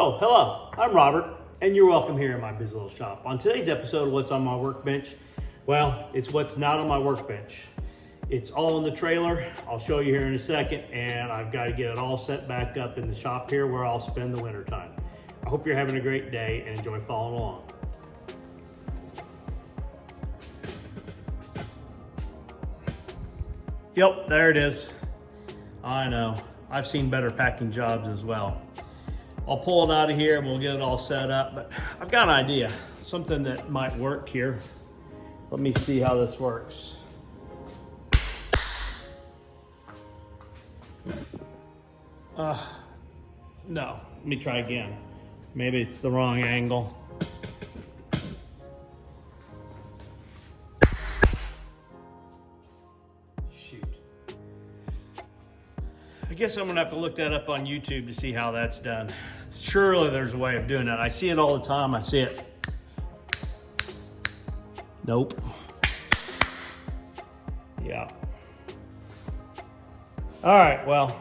Oh, hello, I'm Robert, and you're welcome here in my busy little shop. On today's episode of What's on My Workbench, well, it's what's not on my workbench. It's all in the trailer. I'll show you here in a second, and I've got to get it all set back up in the shop here where I'll spend the winter time. I hope you're having a great day and enjoy following along. Yep, there it is. I know, I've seen better packing jobs as well. I'll pull it out of here and we'll get it all set up, but I've got an idea, something that might work here. Let me see how this works. No, let me try again. Maybe it's the wrong angle. Shoot. I guess I'm gonna have to look that up on YouTube to see how that's done. Surely there's a way of doing that. I see it all the time, I see it. Nope. Yeah. All right, well,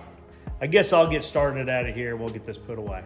I guess I'll get started out of here. We'll get this put away.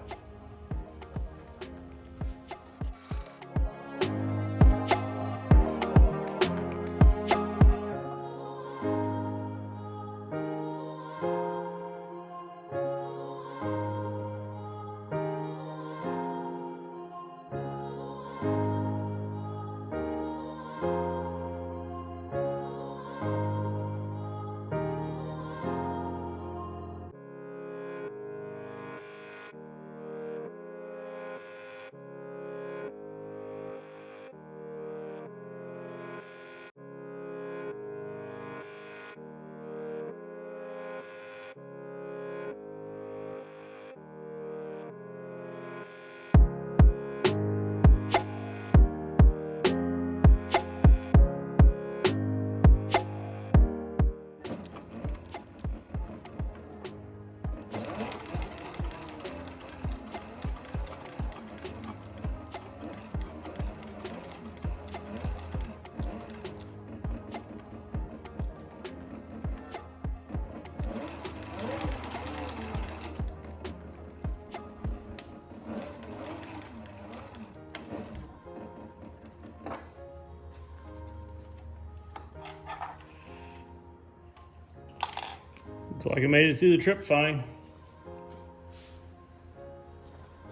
Looks like I made it through the trip fine.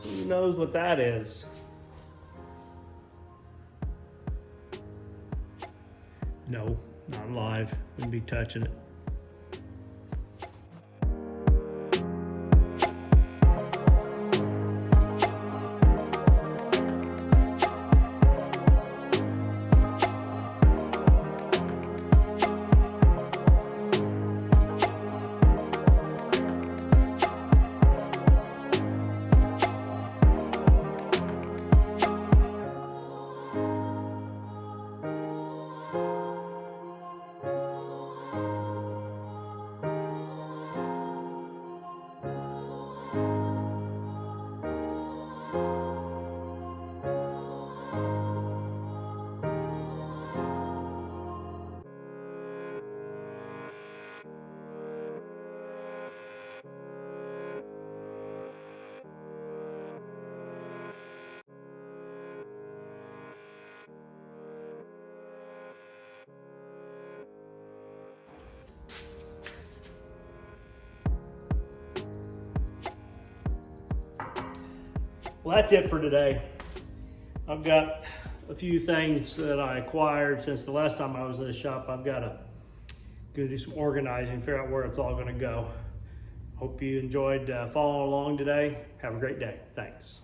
Who knows what that is? No, not live. Wouldn't be touching it. Well, that's it for today. I've got a few things that I acquired since the last time I was in the shop. I've got to go do some organizing, figure out where it's all going to go. Hope you enjoyed following along today. Have a great day. Thanks.